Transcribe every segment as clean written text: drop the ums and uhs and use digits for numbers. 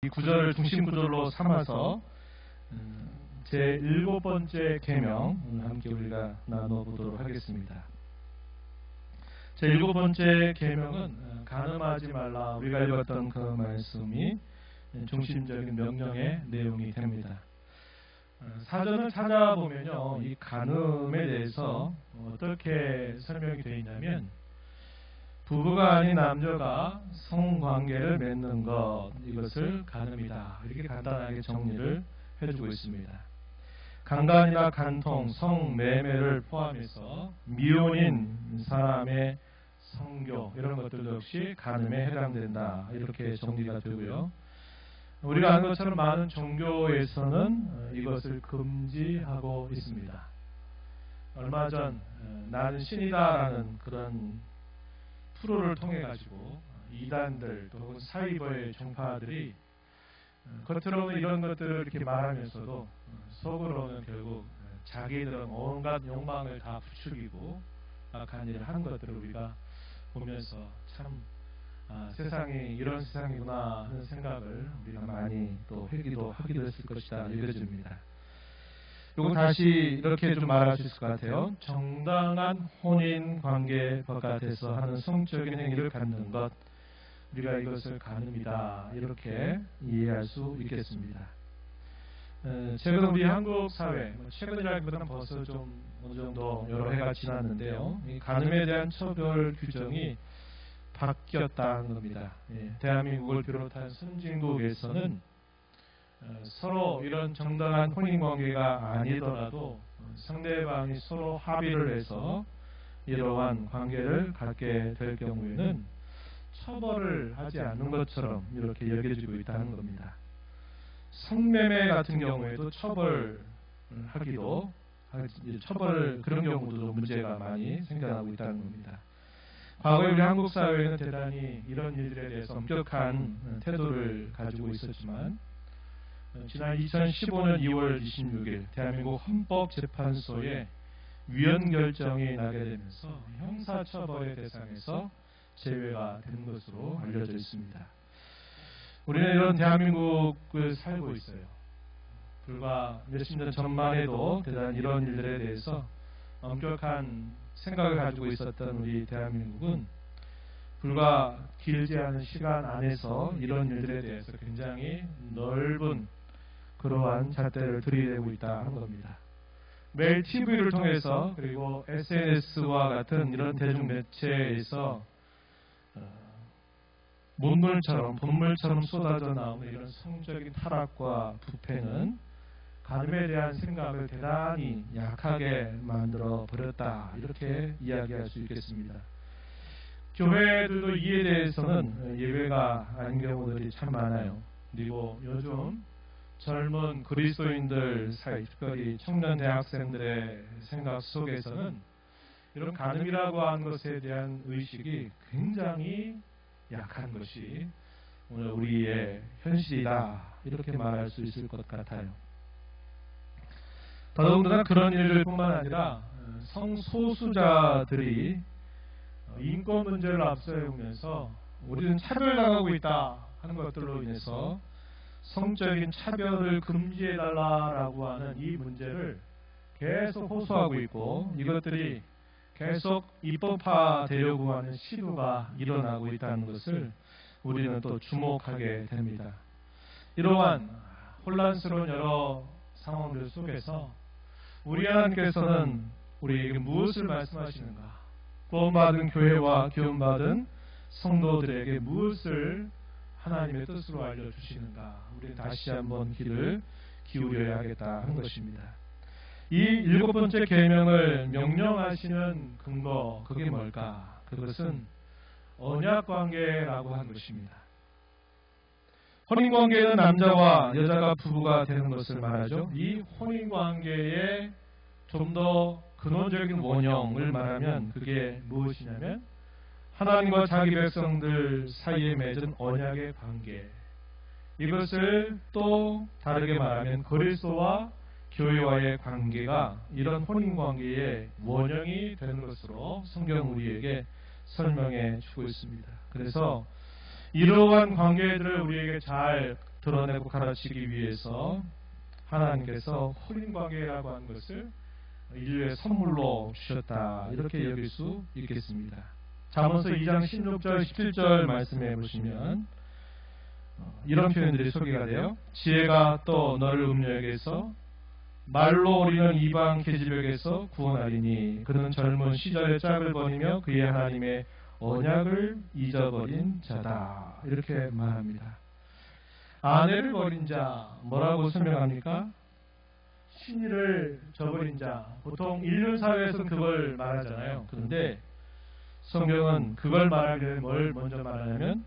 이 구절을 중심 구절로 삼아서 제 7번째 계명 함께 우리가 나눠보도록 하겠습니다. 제 7번째 계명은 간음하지 말라. 우리가 읽었던 그 말씀이 중심적인 명령의 내용이 됩니다. 사전을 찾아보면요, 이 간음에 대해서 어떻게 설명이 되어 있냐면, 부부가 아닌 남녀가 성관계를 맺는 것, 이것을 간음이다, 이렇게 간단하게 정리를 해주고 있습니다. 강간이나 간통, 성매매를 포함해서 미혼인 사람의 성교, 이런 것들도 역시 간음에 해당된다, 이렇게 정리가 되고요. 우리가 아는 것처럼 많은 종교에서는 이것을 금지하고 있습니다. 얼마 전 나는 신이다라는 그런 프로를 통해 가지고 이단들 또는 사이버의 종파들이 겉으로는 이런 것들을 이렇게 말하면서도 속으로는 결국 자기들은 온갖 욕망을 다 부추기고 악한 일을 한 것들을 우리가 보면서 참 세상이 이런 세상이구나 하는 생각을 우리가 많이 또 하기도 했을 것이다 여겨집니다. 요거 다시 이렇게 좀 말할 수 있을 것 같아요. 정당한 혼인 관계 바깥에서 하는 성적인 행위를 갖는 것, 우리가 이것을 간음이다, 이렇게 이해할 수 있겠습니다. 최근 우리 한국 사회, 최근이라기보다는 벌써 좀 어느 정도 여러 해가 지났는데요, 이 간음에 대한 처벌 규정이 바뀌었다는 겁니다. 대한민국을 비롯한 선진국에서는 서로 이런 정당한 혼인관계가 아니더라도 상대방이 서로 합의를 해서 이러한 관계를 갖게 될 경우에는 처벌을 하지 않는 것처럼 이렇게 여겨지고 있다는 겁니다. 성매매 같은 경우에도 처벌을 그런 경우도 문제가 많이 생겨나고 있다는 겁니다. 과거에 우리 한국 사회는 대단히 이런 일들에 대해서 엄격한 태도를 가지고 있었지만, 지난 2015년 2월 26일 대한민국 헌법재판소에 위헌 결정이 나게 되면서 형사처벌의 대상에서 제외가 된 것으로 알려져 있습니다. 우리는 이런 대한민국을 살고 있어요. 불과 몇십 년 전만 해도 대단히 이런 일들에 대해서 엄격한 생각을 가지고 있었던 우리 대한민국은 불과 길지 않은 시간 안에서 이런 일들에 대해서 굉장히 넓은 그러한 잣대를 들이대고 있다 하는 겁니다. 매일 TV를 통해서 그리고 SNS와 같은 이런 대중매체에서 본물처럼 쏟아져 나오는 이런 성적인 타락과 부패는 간음에 대한 생각을 대단히 약하게 만들어 버렸다, 이렇게 이야기할 수 있겠습니다. 교회들도 이에 대해서는 예외가 아닌 경우들이 참 많아요. 그리고 요즘 젊은 그리스도인들 사이, 특별히 청년 대학생들의 생각 속에서는 이런 간음이라고 하는 것에 대한 의식이 굉장히 약한 것이 오늘 우리의 현실이다, 이렇게 말할 수 있을 것 같아요. 더더군다나 그런 일들 뿐만 아니라 성소수자들이 인권 문제를 앞세우면서 우리는 차별당하고 있다 하는 것들로 인해서 성적인 차별을 금지해달라고 하는 이 문제를 계속 호소하고 있고, 이것들이 계속 입법화되려고 하는 시도가 일어나고 있다는 것을 우리는 또 주목하게 됩니다. 이러한 혼란스러운 여러 상황들 속에서 우리 하나님께서는 우리에게 무엇을 말씀하시는가, 구원받은 교회와 구원받은 성도들에게 무엇을 하나님의 뜻으로 알려주시는가, 우리는 다시 한번 귀를 기울여야 하겠다 한 것입니다. 이 7번째 계명을 명령하시는 근거, 그게 뭘까? 그것은 언약관계라고 한 것입니다. 혼인관계는 남자와 여자가 부부가 되는 것을 말하죠. 이 혼인관계의 좀 더 근원적인 원형을 말하면 그게 무엇이냐면 하나님과 자기 백성들 사이에 맺은 언약의 관계, 이것을 또 다르게 말하면 그리스도와 교회와의 관계가 이런 혼인관계의 원형이 되는 것으로 성경 우리에게 설명해 주고 있습니다. 그래서 이러한 관계들을 우리에게 잘 드러내고 가르치기 위해서 하나님께서 혼인관계라고 하는 것을 인류의 선물로 주셨다, 이렇게 여길 수 있겠습니다. 잠언서 2장 16절 17절 말씀해 보시면 이런 표현들이 소개가 돼요. 지혜가 또 너를 음녀에게서 말로 우리는 이방 계집에게서 구원하리니 그는 젊은 시절의 짝을 버리며 그의 하나님의 언약을 잊어버린 자다, 이렇게 말합니다. 아내를 버린 자, 뭐라고 설명합니까? 신의를 저버린 자. 보통 인류 사회에서는 그걸 말하잖아요. 그런데 성경은 그걸 말하기 전에 뭘 먼저 말하냐면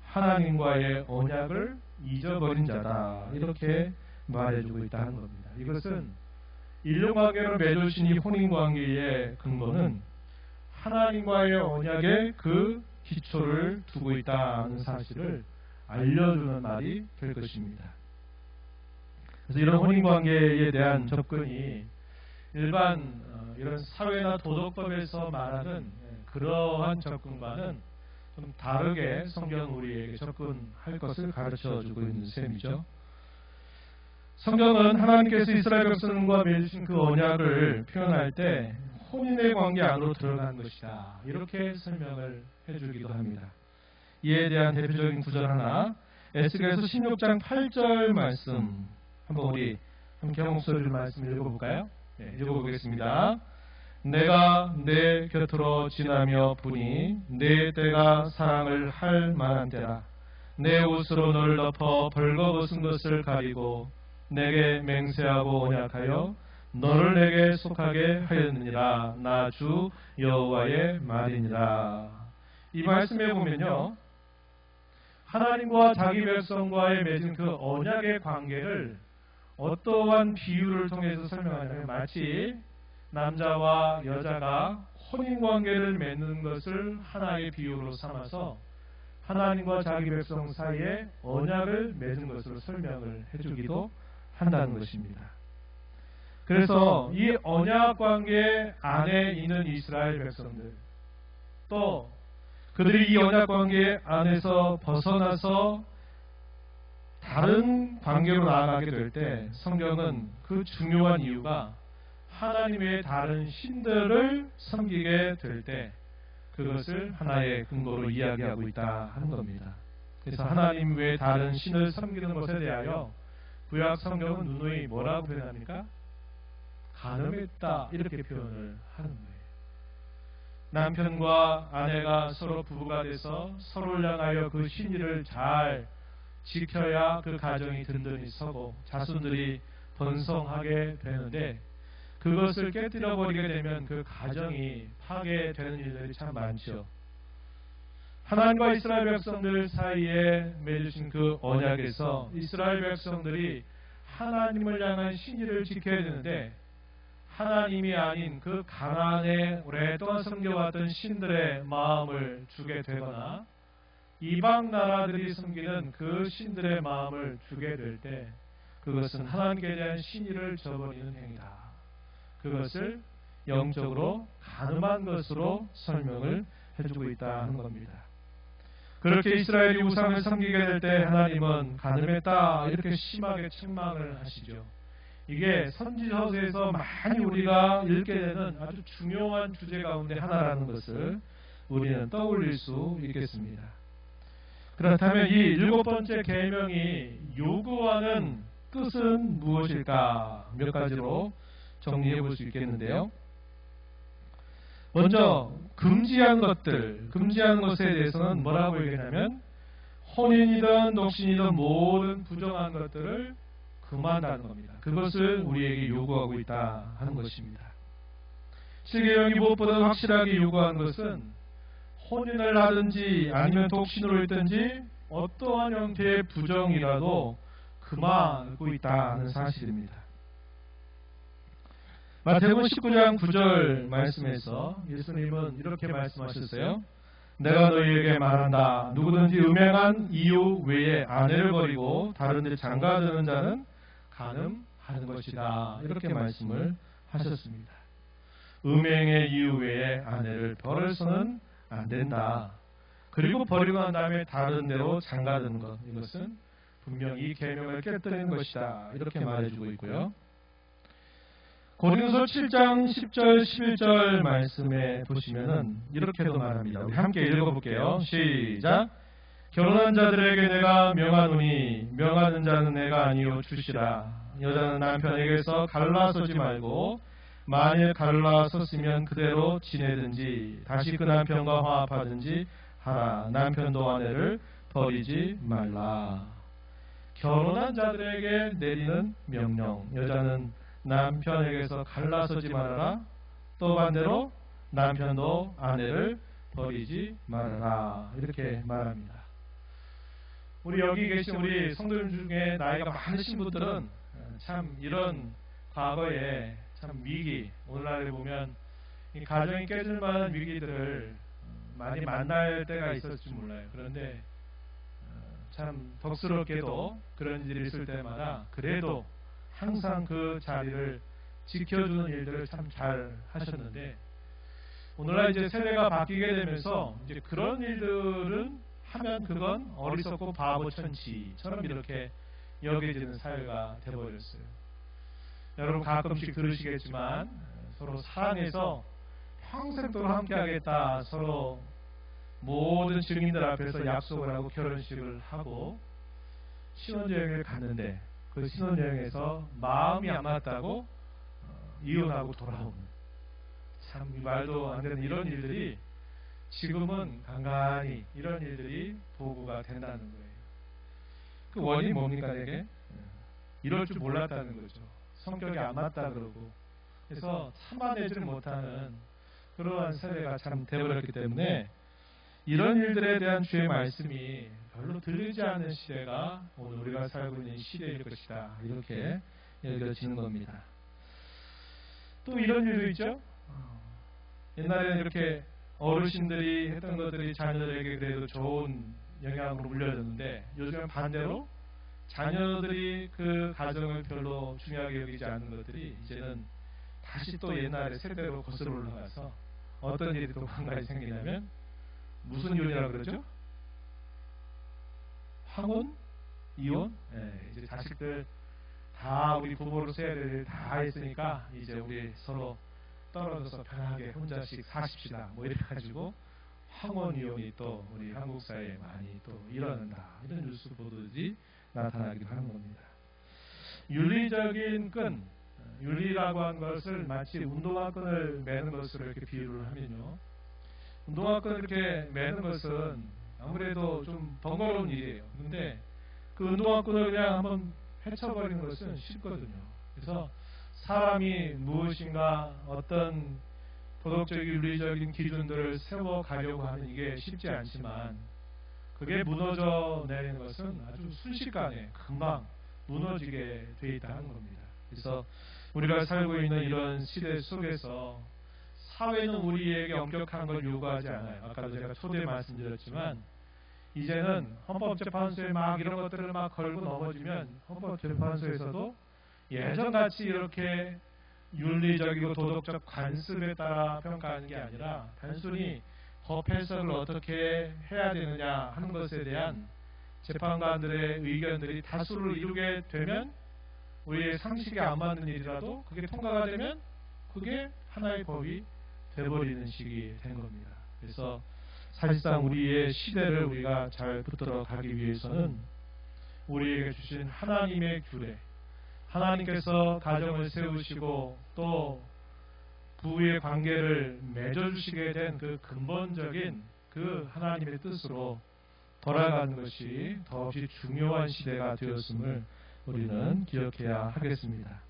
하나님과의 언약을 잊어버린 자다, 이렇게 말해주고 있다는 겁니다. 이것은 인류관계로 맺어주신 이 혼인관계의 근거는 하나님과의 언약에 그 기초를 두고 있다는 사실을 알려주는 말이 될 것입니다. 그래서 이런 혼인관계에 대한 접근이 일반 이런 사회나 도덕법에서 말하는 그러한 접근과는 좀 다르게 성경은 우리에게 접근할 것을 가르쳐주고 있는 셈이죠. 성경은 하나님께서 이스라엘 백성과 맺으신 그 언약을 표현할 때 혼인의 관계 안으로 들어간 것이다, 이렇게 설명을 해주기도 합니다. 이에 대한 대표적인 구절 하나, 에스겔서 16장 8절 말씀 한번 우리 함께 한 목소리로 말씀 읽어볼까요? 네, 읽어보겠습니다. 내가 내 곁으로 지나며 보니 내 때가 사랑을 할 만한 때라. 내 옷으로 너를 덮어 벌거벗은 것을 가리고 내게 맹세하고 언약하여 너를 내게 속하게 하였느니라. 나 주 여호와의 말이니라. 이 말씀에 보면요, 하나님과 자기 백성과의 맺은 그 언약의 관계를 어떠한 비유를 통해서 설명하냐면 마치 남자와 여자가 혼인관계를 맺는 것을 하나의 비유로 삼아서 하나님과 자기 백성 사이에 언약을 맺은 것으로 설명을 해주기도 한다는 것입니다. 그래서 이 언약관계 안에 있는 이스라엘 백성들, 또 그들이 이 언약관계 안에서 벗어나서 다른 관계로 나아가게 될 때 성경은 그 중요한 이유가 하나님 외의 다른 신들을 섬기게 될 때 그것을 하나의 근거로 이야기하고 있다 하는 겁니다. 그래서 하나님 외의 다른 신을 섬기는 것에 대하여 구약 성경은 누누이 뭐라고 표현합니까? 간음했다, 이렇게 표현을 하는 거예요. 남편과 아내가 서로 부부가 돼서 서로를 향하여 그 신의를 잘 지켜야 그 가정이 든든히 서고 자손들이 번성하게 되는데, 그것을 깨뜨려 버리게 되면 그 가정이 파괴되는 일들이 참 많죠. 하나님과 이스라엘 백성들 사이에 맺으신 그 언약에서 이스라엘 백성들이 하나님을 향한 신의를 지켜야 되는데, 하나님이 아닌 그 가나안에 오랫동안 섬겨왔던 신들의 마음을 주게 되거나 이방 나라들이 섬기는 그 신들의 마음을 주게 될 때 그것은 하나님께 대한 신의를 저버리는 행위다. 그것을 영적으로 간음한 것으로 설명을 해주고 있다는 겁니다. 그렇게 이스라엘이 우상을 섬기게 될 때 하나님은 간음했다, 이렇게 심하게 책망을 하시죠. 이게 선지서에서 많이 우리가 읽게 되는 아주 중요한 주제 가운데 하나라는 것을 우리는 떠올릴 수 있겠습니다. 그렇다면 이 7번째 계명이 요구하는 뜻은 무엇일까? 몇 가지로 정리해 볼 수 있겠는데요. 먼저 금지한 것에 대해서는 뭐라고 얘기하냐면 혼인이든 독신이든 모든 부정한 것들을 금한다는 겁니다. 그것을 우리에게 요구하고 있다 하는 것입니다. 실계명이 무엇보다 확실하게 요구한 것은 혼인을 하든지 아니면 독신으로 했든지 어떠한 형태의 부정이라도 금하고 있다는 사실입니다. 마태복음 19장 9절 말씀에서 예수님은 이렇게 말씀하셨어요. 내가 너희에게 말한다. 누구든지 음행한 이유 외에 아내를 버리고 다른 데 장가드는 자는 간음하는 것이다. 이렇게 말씀을 하셨습니다. 음행의 이유 외에 아내를 버려서는 안 된다. 그리고 버리고 난 다음에 다른 데로 장가드는 것, 이것은 분명히 이 계명을 깨뜨리는 것이다. 이렇게 말해주고 있고요. 고린도서 7장 10절 11절 말씀에 보시면은 이렇게도 말합니다. 우리 함께 읽어볼게요. 시작. 결혼한 자들에게 내가 명하노니 명하는 자는 내가 아니요 주시라. 여자는 남편에게서 갈라서지 말고 만일 갈라섰으면 그대로 지내든지 다시 그 남편과 화합하든지 하라. 남편도 아내를 버리지 말라. 결혼한 자들에게 내리는 명령. 여자는 남편에게서 갈라서지 말아라. 또 반대로 남편도 아내를 버리지 말아라. 이렇게 말합니다. 우리 여기 계신 우리 성도님 중에 나이가 많으신 분들은 참 이런 과거에 참 위기, 오늘날에 보면 이 가정이 깨질 만한 위기들을 많이 만날 때가 있었을지 몰라요. 그런데 참 덕스럽게도 그런 일이 있을 때마다 그래도 항상 그 자리를 지켜주는 일들을 참 잘 하셨는데, 오늘날 이제 세대가 바뀌게 되면서 이제 그런 일들은 하면 그건 어리석고 바보천지처럼 이렇게 여겨지는 사회가 되어버렸어요. 여러분 가끔씩 들으시겠지만 서로 사랑해서 평생도록 함께하겠다, 서로 모든 증인들 앞에서 약속을 하고 결혼식을 하고 신혼여행을 갔는데 그 신혼여행에서 마음이 안 맞다고 이혼하고 돌아오는, 참 말도 안 되는 이런 일들이 지금은 간간히 이런 일들이 보고가 된다는 거예요. 그 원인이 뭡니까? 내게 이럴 줄 몰랐다는 거죠. 성격이 안 맞다 그러고, 그래서 참아내지를 못하는 그러한 세대가 참 되어버렸기 때문에 이런 일들에 대한 주의 말씀이 별로 들리지 않는 시대가 오늘 우리가 살고 있는 시대일 것이다, 이렇게 여겨지는 겁니다. 또 이런 일도 있죠. 옛날에는 이렇게 어르신들이 했던 것들이 자녀들에게 그래도 좋은 영향으로 물려졌는데, 요즘은 반대로 자녀들이 그 가정을 별로 중요하게 여기지 않는 것들이 이제는 다시 또 옛날의 세대로 거슬러 올라가서 어떤 일이 또 한 가지 생기냐면, 무슨 이혼이라고 그러죠? 황혼? 이혼? 이제 자식들 다 우리 부모로서 해야 될 일 다 했으니까 이제 우리 서로 떨어져서 편하게 혼자씩 사십시다, 뭐 이래 가지고 황혼 이혼이 또 우리 한국 사회에 많이 또 일어난다, 이런 뉴스 보도들이 나타나기도 하는 겁니다. 윤리적인 끈, 윤리라고 하는 것을 마치 운동화 끈을 매는 것으로 이렇게 비유를 하면요, 운동화 끈을 이렇게 매는 것은 아무래도 좀 번거로운 일이에요. 그런데 그 운동화 끈을 그냥 한번 헤쳐버리는 것은 쉽거든요. 그래서 사람이 무엇인가 어떤 도덕적인 윤리적인 기준들을 세워가려고 하는 이게 쉽지 않지만, 그게 무너져 내리는 것은 아주 순식간에 금방 무너지게 돼 있다는 겁니다. 그래서 우리가 살고 있는 이런 시대 속에서 사회는 우리에게 엄격한 걸 요구하지 않아요. 아까도 제가 초대에 말씀드렸지만, 이제는 헌법재판소에 막 이런 것들을 막 걸고 넘어지면 헌법재판소에서도 예전같이 이렇게 윤리적이고 도덕적 관습에 따라 평가하는 게 아니라 단순히 법 해석을 어떻게 해야 되느냐 하는 것에 대한 재판관들의 의견들이 다수를 이루게 되면, 우리의 상식에 안 맞는 일이라도 그게 통과가 되면 그게 하나의 법이 되어버리는 식이 된 겁니다. 그래서 사실상 우리의 시대를 우리가 잘 붙들어 가기 위해서는 우리에게 주신 하나님의 규례, 하나님께서 가정을 세우시고 또 부부의 관계를 맺어주시게 된 그 근본적인 그 하나님의 뜻으로 돌아가는 것이 더없이 중요한 시대가 되었음을 우리는 기억해야 하겠습니다.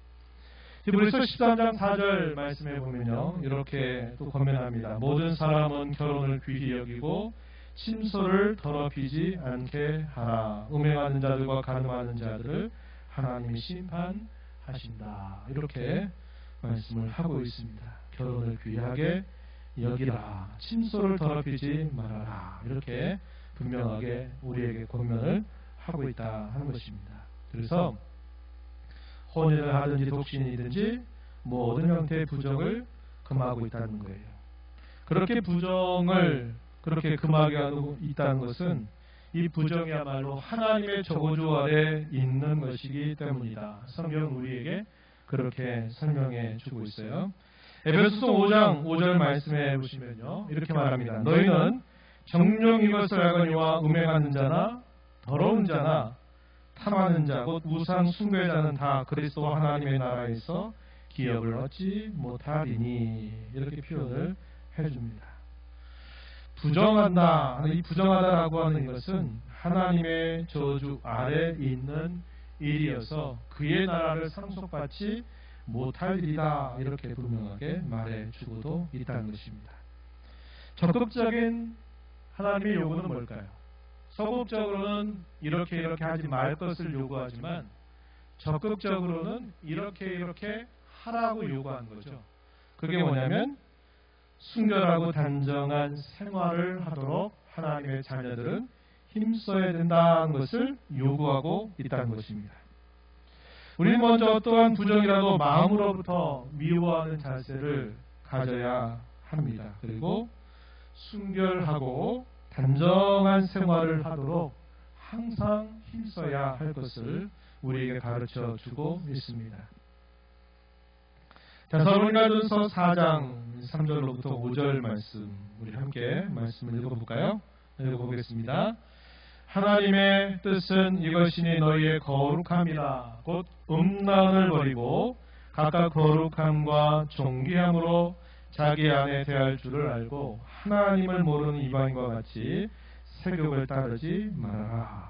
히브리서 13장 4절 말씀에 보면요, 이렇게 또 권면합니다. 모든 사람은 결혼을 귀히 여기고 침소를 더럽히지 않게 하라. 음행하는 자들과 간음하는 자들을 하나님이 심판하신다, 이렇게 말씀을 하고 있습니다. 결혼을 귀하게 여기라, 침소를 더럽히지 말아라, 이렇게 분명하게 우리에게 권면을 하고 있다 하는 것입니다. 그래서 혼인을 하든지 독신이든지 모든 형태의 부정을 금하고 있다는 거예요. 그렇게 부정을 그렇게 금하게 하고 있다는 것은 이 부정이야말로 하나님의 저주 아래 있는 것이기 때문이다. 성경은 우리에게 그렇게 설명해 주고 있어요. 에베소서 5장 5절 말씀해 보시면요, 이렇게 말합니다. 너희는 정녕 이것을 알거니와 음행하는 자나 더러운 자나 탐하는 자 곧 우상 숭배의 자는 다 그리스도 하나님의 나라에서 기업을 얻지 못하리니, 이렇게 표현을 해줍니다. 부정한다 하는, 이 부정하다라고 하는 것은 하나님의 저주 아래 있는 일이어서 그의 나라를 상속받지 못할 일이다, 이렇게 분명하게 말해주고도 있다는 것입니다. 적극적인 하나님의 요구는 뭘까요? 소극적으로는 이렇게 하지 말 것을 요구하지만 적극적으로는 이렇게 하라고 요구한 거죠. 그게 뭐냐면 순결하고 단정한 생활을 하도록 하나님의 자녀들은 힘써야 된다는 것을 요구하고 있다는 것입니다. 우리는 먼저 어떠한 부정이라도 마음으로부터 미워하는 자세를 가져야 합니다. 그리고 순결하고 단정한 생활을 하도록 항상 힘써야 할 것을 우리에게 가르쳐 주고 있습니다. 데살로니가전서 4장 3절로부터 5절 말씀, 우리 함께 말씀을 읽어볼까요? 읽어보겠습니다. 하나님의 뜻은 이것이니 너희의 거룩함이라 곧 음란을 버리고 각각 거룩함과 존귀함으로 자기 안에 대할 줄을 알고 하나님을 모르는 이방인과 같이 세욕을 따르지 말아라.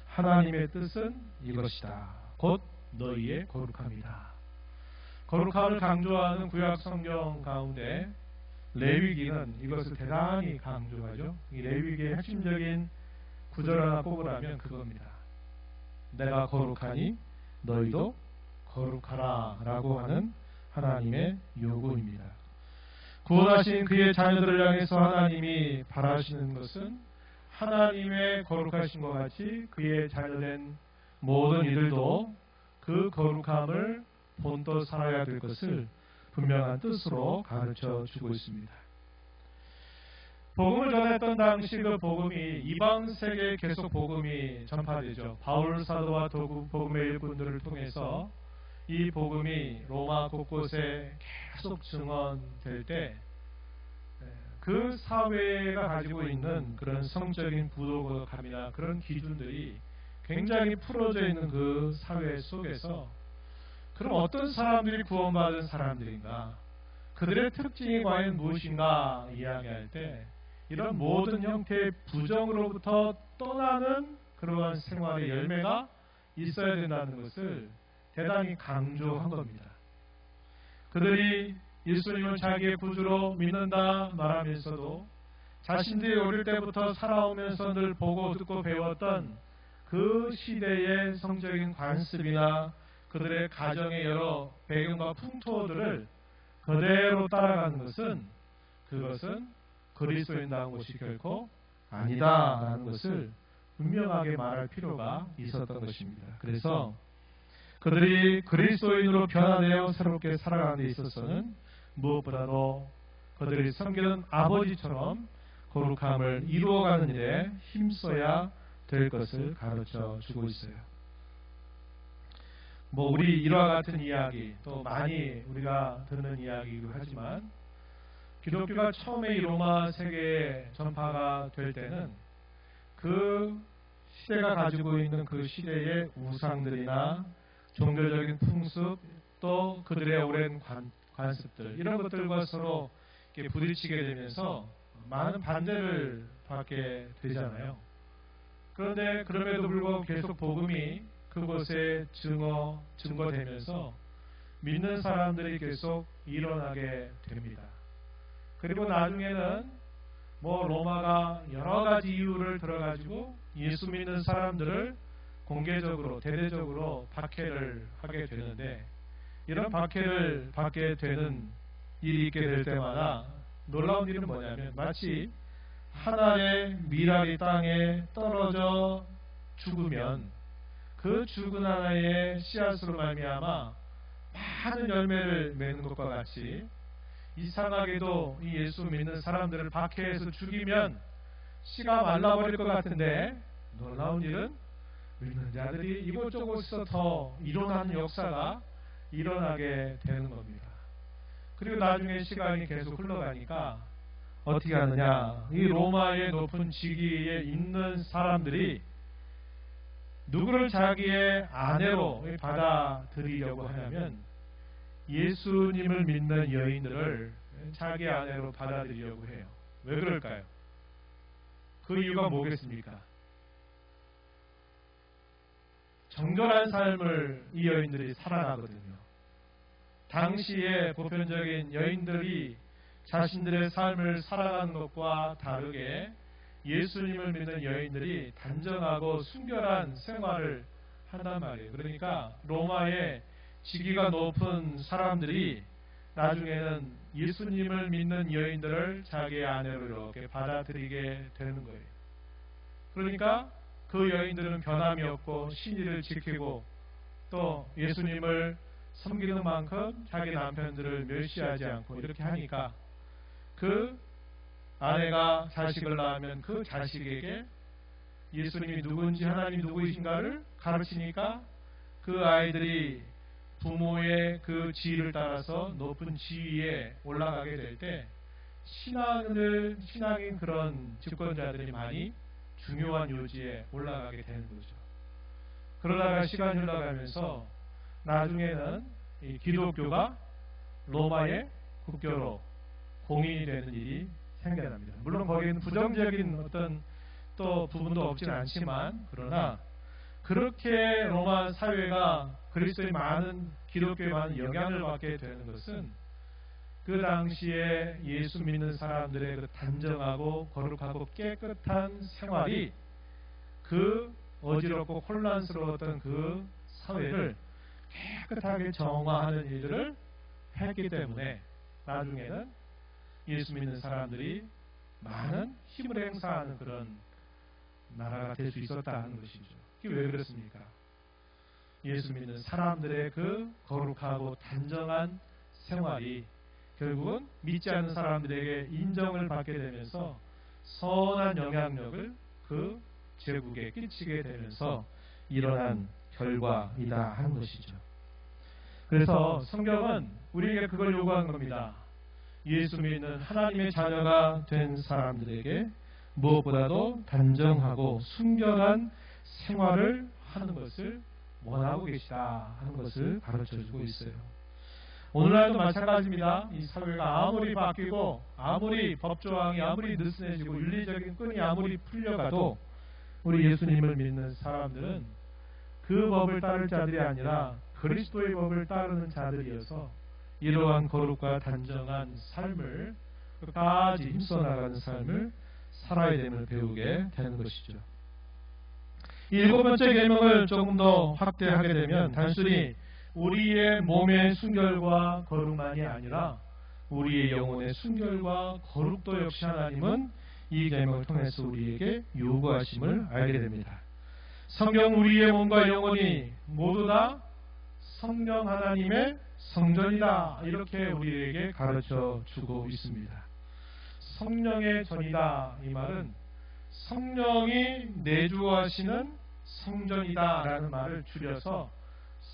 하나님의 뜻은 이것이다. 곧 너희의 거룩함이다. 거룩함을 강조하는 구약 성경 가운데 레위기는 이것을 대단히 강조하죠. 이 레위기의 핵심적인 구절 하나 꼽으라면 그겁니다. 내가 거룩하니 너희도 거룩하라 라고 하는 하나님의 요구입니다. 구원하신 그의 자녀들을 향해서 하나님이 바라시는 것은 하나님의 거룩하신 것 같이 그의 자녀된 모든 이들도 그 거룩함을 본떠 살아야 될 것을 분명한 뜻으로 가르쳐 주고 있습니다. 복음을 전했던 당시 그 복음이 이방 세계에 계속 복음이 전파되죠. 바울 사도와 복음의 일꾼들을 통해서 이 복음이 로마 곳곳에 계속 증언될 때 그 사회가 가지고 있는 그런 성적인 부도덕함이나 그런 기준들이 굉장히 풀어져 있는 그 사회 속에서 그럼 어떤 사람들이 구원받은 사람들인가, 그들의 특징이 과연 무엇인가 이야기할 때 이런 모든 형태의 부정으로부터 떠나는 그러한 생활의 열매가 있어야 된다는 것을 대단히 강조한 겁니다. 그들이 예수님을 자기의 구주로 믿는다 말하면서도 자신들이 어릴 때부터 살아오면서 늘 보고 듣고 배웠던 그 시대의 성적인 관습이나 그들의 가정의 여러 배경과 풍토들을 그대로 따라가는 것은 그것은 그리스도인다운 것이 결코 아니다라는 것을 분명하게 말할 필요가 있었던 것입니다. 그래서 그들이 그리스도인으로 변화되어 새롭게 살아가는 데 있어서는 무엇보다도 그들이 섬기는 아버지처럼 거룩함을 이루어가는 일에 힘써야 될 것을 가르쳐 주고 있어요. 우리 이와 같은 이야기, 또 많이 우리가 듣는 이야기이기도 하지만 기독교가 처음에 이 로마 세계에 전파가 될 때는 그 시대가 가지고 있는 그 시대의 우상들이나 종교적인 풍습, 또 그들의 오랜 관습들, 이런 것들과 서로 이렇게 부딪히게 되면서 많은 반대를 받게 되잖아요. 그런데 그럼에도 불구하고 계속 복음이 그곳에 증거되면서 믿는 사람들이 계속 일어나게 됩니다. 그리고 나중에는 로마가 여러 가지 이유를 들어가지고 예수 믿는 사람들을 공개적으로 대대적으로 박해를 하게 되는데, 이런 박해를 받게 되는 일이 있게 될 때마다 놀라운 일은 뭐냐면 마치 하나의 미랄이 땅에 떨어져 죽으면 그 죽은 하나의 씨앗으로 말미암아 많은 열매를 맺는 것과 같이 이상하게도 이 예수 믿는 사람들을 박해해서 죽이면 씨가 말라버릴 것 같은데 놀라운 일은 믿는 자들이 이곳저곳에서 더 일어나는 역사가 일어나게 되는 겁니다. 그리고 나중에 시간이 계속 흘러가니까 어떻게 하느냐, 이 로마의 높은 직위에 있는 사람들이 누구를 자기의 아내로 받아들이려고 하냐면 예수님을 믿는 여인들을 자기 아내로 받아들이려고 해요. 왜 그럴까요? 그 이유가 뭐겠습니까? 정결한 삶을 이 여인들이 살아가거든요. 당시의 보편적인 여인들이 자신들의 삶을 살아가는 것과 다르게 예수님을 믿는 여인들이 단정하고 순결한 생활을 한단 말이에요. 그러니까 로마의 직위가 높은 사람들이 나중에는 예수님을 믿는 여인들을 자기의 아내로 이렇게 받아들이게 되는 거예요. 그러니까 그 여인들은 변함이 없고 신의를 지키고 또 예수님을 섬기는 만큼 자기 남편들을 멸시하지 않고 이렇게 하니까 그 아내가 자식을 낳으면 그 자식에게 예수님이 누군지 하나님이 누구이신가를 가르치니까 그 아이들이 부모의 그 지위를 따라서 높은 지위에 올라가게 될 때 신앙인 그런 집권자들이 많이 중요한 요지에 올라가게 되는 거죠. 그러다가 시간이 흘러가면서 나중에는 이 기독교가 로마의 국교로 공인이 되는 일이 생겨납니다. 물론 거기에는 부정적인 어떤 또 부분도 없지는 않지만, 그러나 그렇게 로마 사회가 그리스도의 많은 기독교에 많은 영향을 받게 되는 것은 그 당시에 예수 믿는 사람들의 그 단정하고 거룩하고 깨끗한 생활이 그 어지럽고 혼란스러웠던 그 사회를 깨끗하게 정화하는 일들을 했기 때문에 나중에는 예수 믿는 사람들이 많은 힘을 행사하는 그런 나라가 될 수 있었다는 것이죠. 이게 왜 그렇습니까? 예수 믿는 사람들의 그 거룩하고 단정한 생활이 결국은 믿지 않는 사람들에게 인정을 받게 되면서 선한 영향력을 그 제국에 끼치게 되면서 일어난 결과이다 하는 것이죠. 그래서 성경은 우리에게 그걸 요구하는 겁니다. 예수 믿는 하나님의 자녀가 된 사람들에게 무엇보다도 단정하고 순결한 생활을 하는 것을 원하고 계시다 하는 것을 가르쳐주고 있어요. 오늘날도 마찬가지입니다. 이 사회가 아무리 바뀌고 아무리 법조항이 아무리 느슨해지고 윤리적인 끈이 아무리 풀려가도 우리 예수님을 믿는 사람들은 그 법을 따를 자들이 아니라 그리스도의 법을 따르는 자들이어서 이러한 거룩과 단정한 삶을 끝까지 힘써 나가는 삶을 살아야 됨을 배우게 되는 것이죠. 이 7번째 계명을 조금 더 확대하게 되면 단순히 우리의 몸의 순결과 거룩만이 아니라 우리의 영혼의 순결과 거룩도 역시 하나님은 이 계명을 통해서 우리에게 요구하심을 알게 됩니다. 성경 우리의 몸과 영혼이 모두 다 성령 하나님의 성전이다 이렇게 우리에게 가르쳐 주고 있습니다. 성령의 전이다 이 말은 성령이 내주하시는 성전이다 라는 말을 줄여서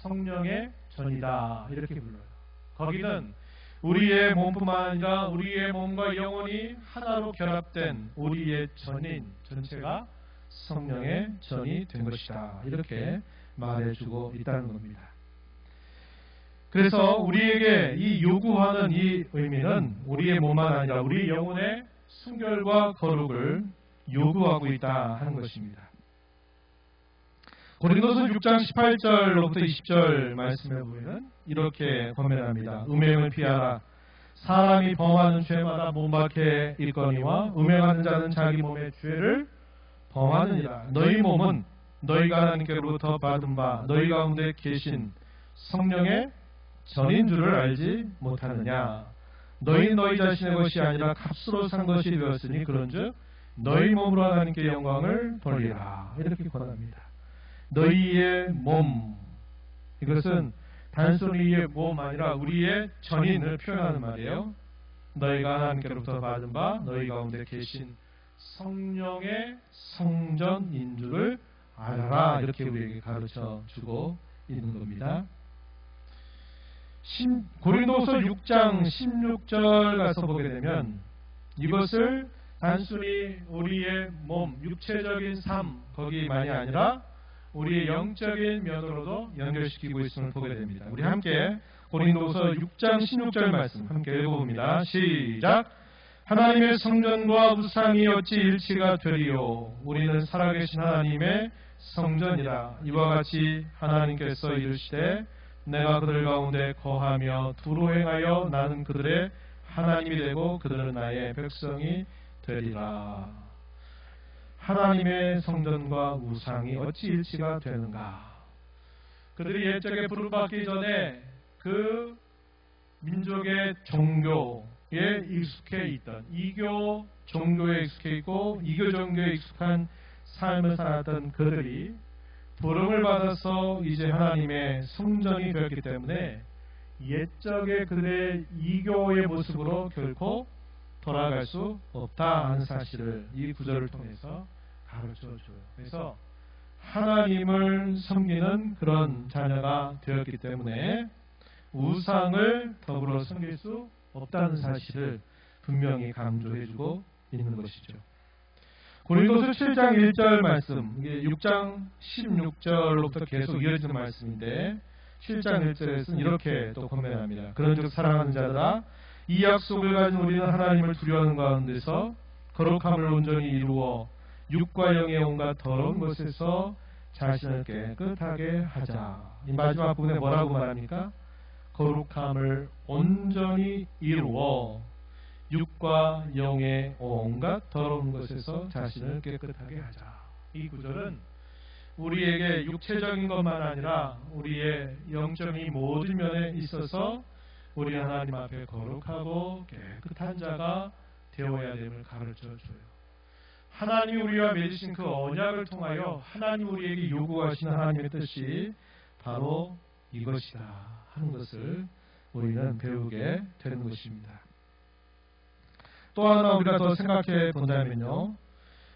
성령의 전이다 이렇게 불러요. 거기는 우리의 몸뿐만 아니라 우리의 몸과 영혼이 하나로 결합된 우리의 전인 전체가 성령의 전이 된 것이다 이렇게 말해주고 있다는 겁니다. 그래서 우리에게 이 요구하는 이 의미는 우리의 몸만 아니라 우리 영혼의 순결과 거룩을 요구하고 있다 하는 것입니다. 고린도서 6장 18절로부터 20절 말씀에 보면 이렇게 권면합니다. 음행을 피하라. 사람이 범하는 죄마다 몸박해 있거니와 음행하는 자는 자기 몸의 죄를 범하느니라. 너희 몸은 너희가 하나님께로부터 받은 바 너희 가운데 계신 성령의 전인 줄을 알지 못하느냐. 너희 자신의 것이 아니라 값으로 산 것이 되었으니 그런즉 너희 몸으로 하나님께 영광을 돌리라. 이렇게 권합니다. 너희의 몸, 이것은 단순히 우리의 몸 아니라 우리의 전인을 표현하는 말이에요. 너희가 하나님께로부터 받은 바 너희 가운데 계신 성령의 성전인 줄을 알아라. 이렇게 우리에게 가르쳐 주고 있는 겁니다. 고린도서 6장 16절 가서 보게 되면 이것을 단순히 우리의 몸, 육체적인 삶 거기만이 아니라 우리의 영적인 면으로도 연결시키고 있음을 보게 됩니다. 우리 함께 고린도서 6장 16절 말씀 함께 읽어봅니다. 시작! 하나님의 성전과 우상이 어찌 일치가 되리요? 우리는 살아계신 하나님의 성전이라. 이와 같이 하나님께서 이르시되 내가 그들 가운데 거하며 두루 행하여 나는 그들의 하나님이 되고 그들은 나의 백성이 되리라. 하나님의 성전과 우상이 어찌 일치가 되는가? 그들이 옛적에 부름받기 전에 그 민족의 종교에 익숙해 있던 이교 종교에 익숙해 있고 이교 종교에 익숙한 삶을 살았던 그들이 부름을 받아서 이제 하나님의 성전이 되었기 때문에 옛적의 그들의 이교의 모습으로 결코 돌아갈 수 없다 하는 사실을 이 구절을 통해서 가르쳐줘요. 그래서 하나님을 섬기는 그런 자녀가 되었기 때문에 우상을 더불어 섬길 수 없다는 사실을 분명히 강조해주고 있는 것이죠. 고린도서 7장 1절 말씀, 이게 6장 16절로부터 계속 이어지는 말씀인데 7장 1절에서는 이렇게 또 권면합니다. 그런즉 사랑하는 자들아, 이 약속을 가진 우리는 하나님을 두려워하는 가운데서 거룩함을 온전히 이루어 육과 영의 온갖 더러운 것에서 자신을 깨끗하게 하자. 이 마지막 부분에 뭐라고 말합니까? 거룩함을 온전히 이루어 육과 영의 온갖 더러운 것에서 자신을 깨끗하게 하자. 이 구절은 우리에게 육체적인 것만 아니라 우리의 영적인 모든 면에 있어서 우리 하나님 앞에 거룩하고 깨끗한 자가 되어야 됨을 가르쳐줘요. 하나님이 우리와 맺으신 그 언약을 통하여 하나님 우리에게 요구하시는 하나님의 뜻이 바로 이것이다 하는 것을 우리는 배우게 되는 것입니다. 또 하나 우리가 더 생각해 본다면요,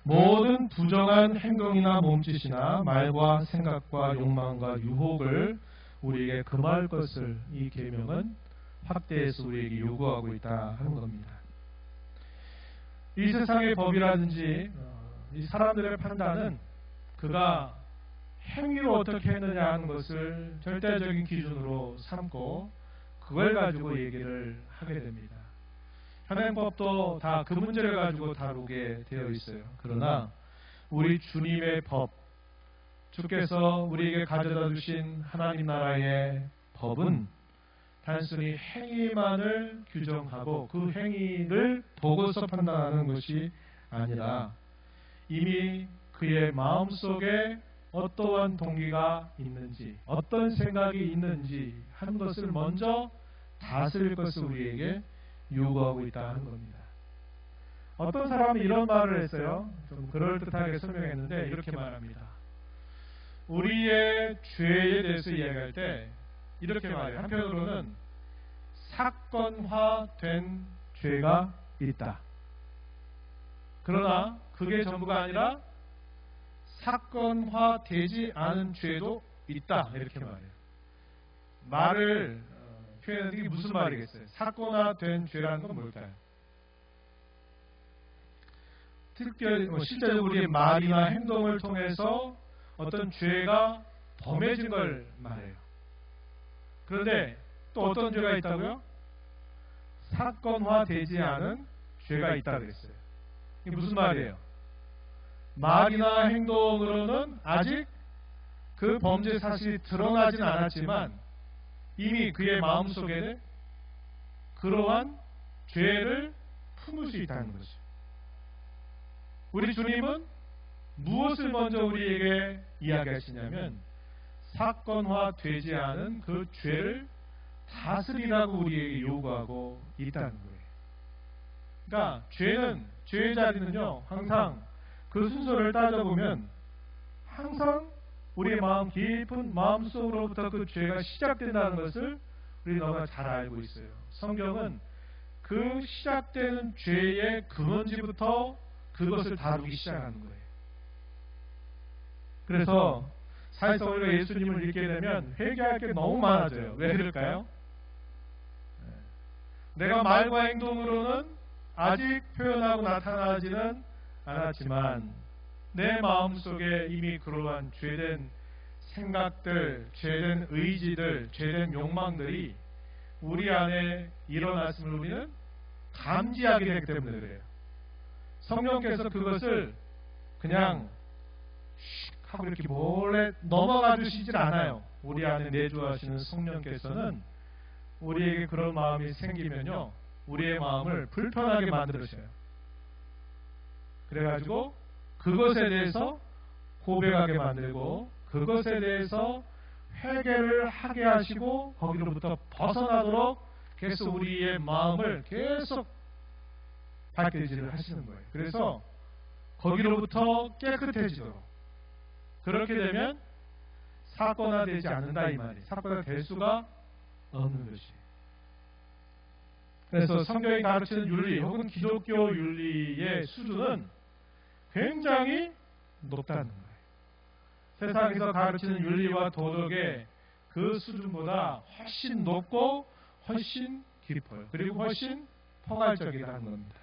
모든 부정한 행동이나 몸짓이나 말과 생각과 욕망과 유혹을 우리에게 금할 것을 이 계명은 확대해서 우리에게 요구하고 있다 하는 겁니다. 이 세상의 법이라든지 이 사람들의 판단은 그가 행위로 어떻게 했느냐 하는 것을 절대적인 기준으로 삼고 그걸 가지고 얘기를 하게 됩니다. 현행법도 다 그 문제를 가지고 다루게 되어 있어요. 그러나 우리 주님의 법, 주께서 우리에게 가져다 주신 하나님 나라의 법은 단순히 행위만을 규정하고 그 행위를 보고서 판단하는 것이 아니라 이미 그의 마음속에 어떠한 동기가 있는지, 어떤 생각이 있는지 하는 것을 먼저 다스릴 것을 우리에게 요구하고 있다 하는 겁니다. 어떤 사람이 이런 말을 했어요. 좀 그럴듯하게 설명했는데 이렇게 말합니다. 우리의 죄에 대해서 이야기할 때 이렇게 말해요. 한편으로는 사건화된 죄가 있다. 그러나 그게 전부가 아니라 사건화되지 않은 죄도 있다. 이렇게 말해요. 말을 표현하는 게 무슨 말이겠어요? 사건화된 죄라는 건 뭘까요? 특별히 실제로 우리의 말이나 행동을 통해서 어떤 죄가 범해진 걸 말해요. 그런데 또 어떤 죄가 있다고요? 사건화되지 않은 죄가 있다 그랬어요. 이게 무슨 말이에요? 말이나 행동으로는 아직 그 범죄 사실이 드러나진 않았지만 이미 그의 마음속에 그러한 죄를 품을 수 있다는 거죠. 우리 주님은 무엇을 먼저 우리에게 이야기하시냐면 사건화되지 않은 그 죄를 다스리라고 우리에게 요구하고 있다는 거예요. 그러니까 죄의 자리는요, 항상 그 순서를 따져보면 항상 우리의 마음 깊은 마음속으로부터 그 죄가 시작된다는 것을 우리 너무나 잘 알고 있어요. 성경은 그 시작되는 죄의 근원지부터 그것을 다루기 시작하는 거예요. 그래서 사실상 우리가 예수님을 믿게 되면 회개할 게 너무 많아져요. 왜 그럴까요? 내가 말과 행동으로는 아직 표현하고 나타나지는 않았지만 내 마음속에 이미 그러한 죄된 생각들, 죄된 의지들, 죄된 욕망들이 우리 안에 일어났음을 우리는 감지하게 되기 때문에 그래요. 성령께서 그것을 그냥 하고 이렇게 몰래 넘어가 주시질 않아요. 우리 안에 내주하시는 성령께서는 우리에게 그런 마음이 생기면요, 우리의 마음을 불편하게 만들으셔요. 그래가지고 그것에 대해서 고백하게 만들고 그것에 대해서 회개를 하게 하시고 거기로부터 벗어나도록 계속 우리의 마음을 계속 발길질을 하시는 거예요. 그래서 거기로부터 깨끗해지도록, 그렇게 되면 사건화되지 않는다 이 말이에요. 사건화될 수가 없는 것이. 그래서 성경이 가르치는 윤리 혹은 기독교 윤리의 수준은 굉장히 높다는 거예요. 세상에서 가르치는 윤리와 도덕의 그 수준보다 훨씬 높고 훨씬 깊어요. 그리고 훨씬 포괄적이라는 겁니다.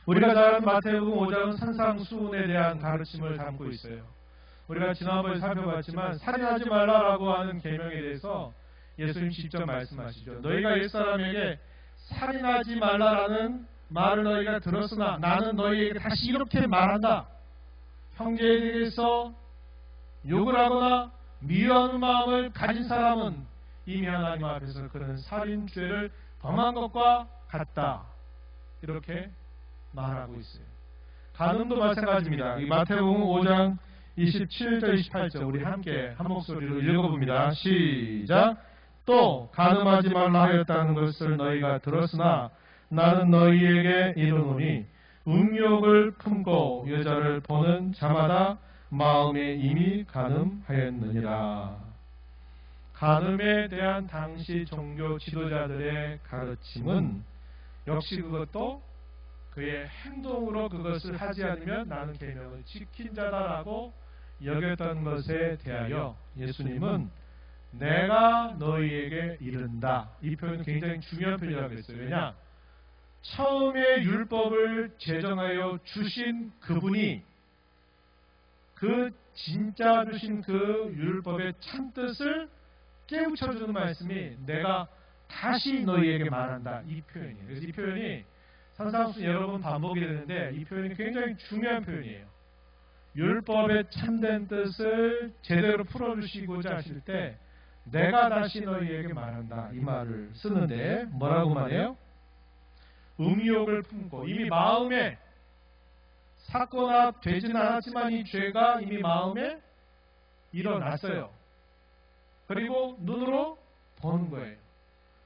우리가 잘 아는 마태복음 5장은 산상수훈에 대한 가르침을 담고 있어요. 우리가 지난번에 살펴봤지만 살인하지 말라라고 하는 계명에 대해서 예수님 직접 말씀하시죠. 너희가 옛사람에게 살인하지 말라라는 말을 너희가 들었으나 나는 너희에게 다시 이렇게 말한다. 형제에 대해서 욕을 하거나 미워하는 마음을 가진 사람은 이미 하나님 앞에서 그는 살인죄를 범한 것과 같다. 이렇게 말하고 있어요. 간음도 마찬가지입니다. 이 마태복음 5장 27절 28절 우리 함께 한 목소리로 읽어봅니다. 시작. 또 간음하지 말라 하였다는 것을 너희가 들었으나 나는 너희에게 이르노니 음욕을 품고 여자를 보는 자마다 마음에 이미 간음하였느니라. 간음에 대한 당시 종교 지도자들의 가르침은 역시 그것도 그의 행동으로 그것을 하지 않으면 나는 계명을 지킨 자다라고 여겼던 것에 대하여 예수님은 내가 너희에게 이른다. 이 표현은 굉장히 중요한 표현이라고 했어요. 왜냐? 처음에 율법을 제정하여 주신 그분이 그 진짜 주신 그 율법의 참뜻을 깨우쳐주는 말씀이 내가 다시 너희에게 말한다. 이 표현이에요. 그래서 이 표현이 산상수 여러 번 반복이 되는데 이 표현이 굉장히 중요한 표현이에요. 율법의 참된 뜻을 제대로 풀어주시고자 하실 때 내가 다시 너희에게 말한다. 이 말을 쓰는데 뭐라고 말해요? 음욕을 품고 이미 마음에 사건화되지는 않았지만 이 죄가 이미 마음에 일어났어요. 그리고 눈으로 보는 거예요.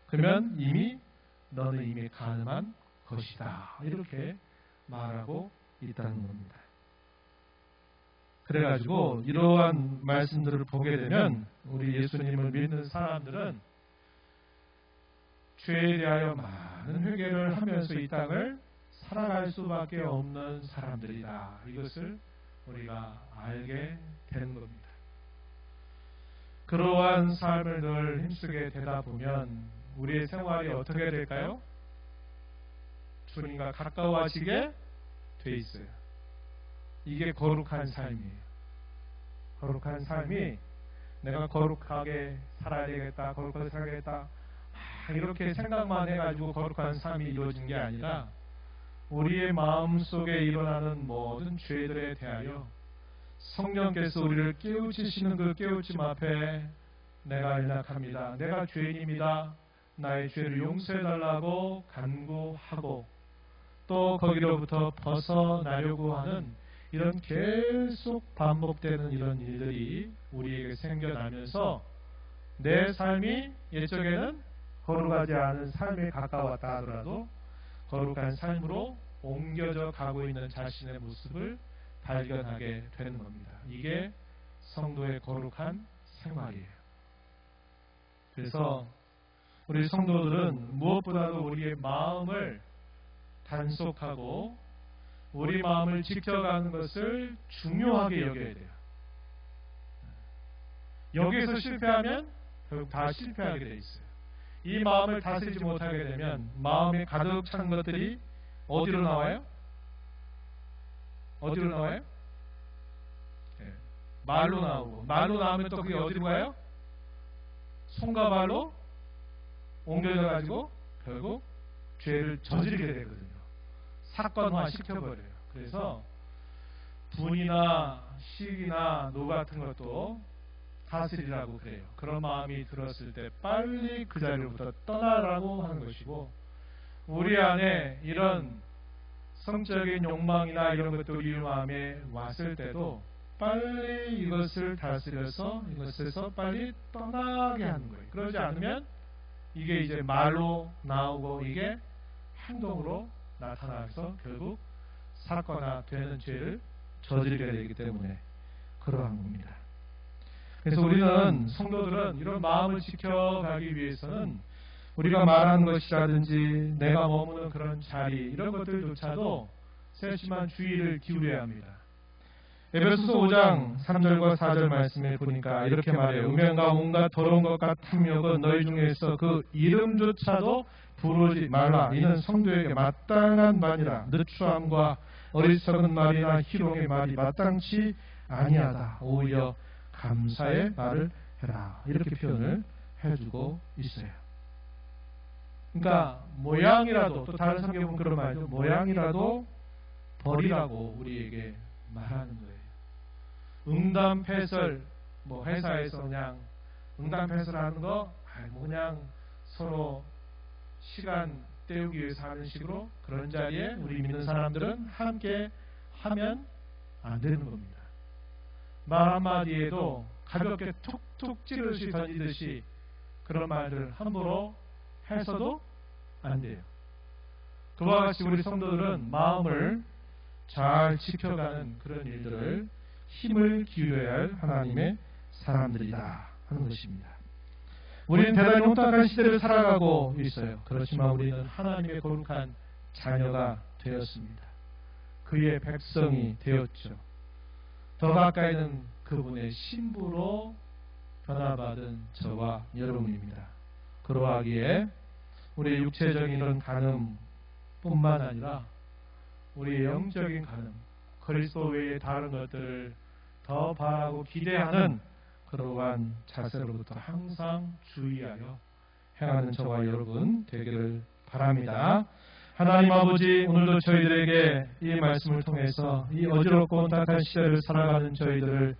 그러면 이미 너는 이미 간음한 것이다. 이렇게 말하고 있다는 겁니다. 그래가지고 이러한 말씀들을 보게 되면 우리 예수님을 믿는 사람들은 죄에 대하여 많은 회개를 하면서 이 땅을 살아갈 수밖에 없는 사람들이다. 이것을 우리가 알게 되는 겁니다. 그러한 삶을 늘 힘쓰게 되다 보면 우리의 생활이 어떻게 될까요? 주님과 가까워지게 돼 있어요. 이게 거룩한 삶이에요. 거룩한 삶이 내가 거룩하게 살아야 되겠다, 거룩하게 살아야겠다 이렇게 생각만 해가지고 거룩한 삶이 이루어진 게 아니라 우리의 마음속에 일어나는 모든 죄들에 대하여 성령께서 우리를 깨우치시는 그 깨우침 앞에 내가 연약합니다. 내가 죄인입니다. 나의 죄를 용서해달라고 간구하고 또 거기로부터 벗어나려고 하는 이런 계속 반복되는 이런 일들이 우리에게 생겨나면서 내 삶이 옛적에는 거룩하지 않은 삶에 가까웠다 하더라도 거룩한 삶으로 옮겨져 가고 있는 자신의 모습을 발견하게 되는 겁니다. 이게 성도의 거룩한 생활이에요. 그래서 우리 성도들은 무엇보다도 우리의 마음을 단속하고 우리 마음을 지켜가는 것을 중요하게 여겨야 돼요. 여기에서 실패하면 결국 다 실패하게 돼 있어요. 이 마음을 다스리지 못하게 되면 마음에 가득 찬 것들이 어디로 나와요? 어디로 나와요? 네. 말로 나오고, 말로 나오면 또 그게 어디로 가요? 손과 발로 옮겨져 가지고 결국 죄를 저지르게 되거든요. 사건화 시켜버려요. 그래서 분이나 시기나 노 같은 것도 다스리라고 그래요. 그런 마음이 들었을 때 빨리 그 자리로부터 떠나라고 하는 것이고, 우리 안에 이런 성적인 욕망이나 이런 것들이 우리 마음에 왔을 때도 빨리 이것을 다스려서 이것에서 빨리 떠나게 하는 거예요. 그러지 않으면 이게 이제 말로 나오고 이게 행동으로 나타나서 결국 사건화되는 죄를 저지르게 되기 때문에 그러한 겁니다. 그래서 우리는 성도들은 이런 마음을 지켜가기 위해서는 우리가 말하는 것이라든지 내가 머무는 그런 자리 이런 것들조차도 세심한 주의를 기울여야 합니다. 에베소서 5장 3절과 4절 말씀에 보니까 이렇게 말해요. 음행과 온갖 더러운 것과 탐욕은 너희 중에서 그 이름조차도 부르지 말라. 이는 성도에게 마땅한 말이라. 느추함과 어리석은 말이나 희롱의 말이 마땅치 아니하다. 오히려 감사의 말을 해라. 이렇게 표현을 해주고 있어요. 그러니까 모양이라도, 또 다른 성경은 그런 말이죠. 모양이라도 버리라고 우리에게 말하는 거예요. 응담패설, 회사에서 그냥 응담패설하는 거 그냥 서로 시간 때우기 위해서 하는 식으로 그런 자리에 우리 믿는 사람들은 함께 하면 안 되는 겁니다. 말 한마디에도 가볍게 툭툭 찌르듯이 던지듯이 그런 말들 함부로 해서도 안 돼요. 그와 같이 우리 성도들은 마음을 잘 지켜가는 그런 일들을 힘을 기울여야 할 하나님의 사람들이다 하는 것입니다. 우리는 대단히 혼탁한 시대를 살아가고 있어요. 그렇지만 우리는 하나님의 거룩한 자녀가 되었습니다. 그의 백성이 되었죠. 더 가까이는 그분의 신부로 변화받은 저와 여러분입니다. 그러하기에 우리의 육체적인 이런 간음뿐만 아니라 우리의 영적인 간음, 그리스도 외의 다른 것들을 더 바라고 기대하는 그러한 자세로부터 항상 주의하여 행하는 저와 여러분 되기를 바랍니다. 하나님 아버지, 오늘도 저희들에게 이 말씀을 통해서 이 어지럽고 혼탁한 시대를 살아가는 저희들을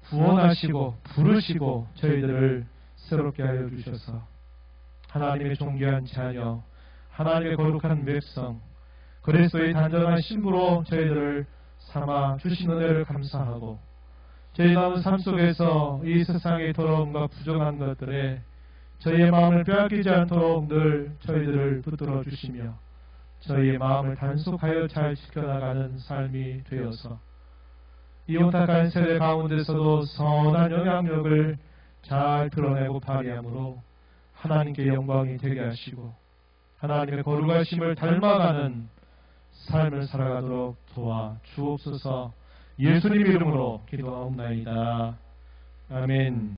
구원하시고 부르시고 저희들을 새롭게 하여 주셔서 하나님의 존귀한 자녀, 하나님의 거룩한 백성, 그리스도의 단정한 신부로 저희들을 삼아 주신 은혜를 감사하고 저희 남은 삶 속에서 이 세상의 더러움과 부정한 것들에 저희의 마음을 빼앗기지 않도록 늘 저희들을 붙들어 주시며 저희의 마음을 단속하여 잘 지켜나가는 삶이 되어서 이 혼탁한 세대 가운데서도 선한 영향력을 잘 드러내고 발휘함으로 하나님께 영광이 되게 하시고 하나님의 거룩하심을 닮아가는 삶을 살아가도록 도와 주옵소서. 예수님 이름으로 기도하옵나이다. 아멘.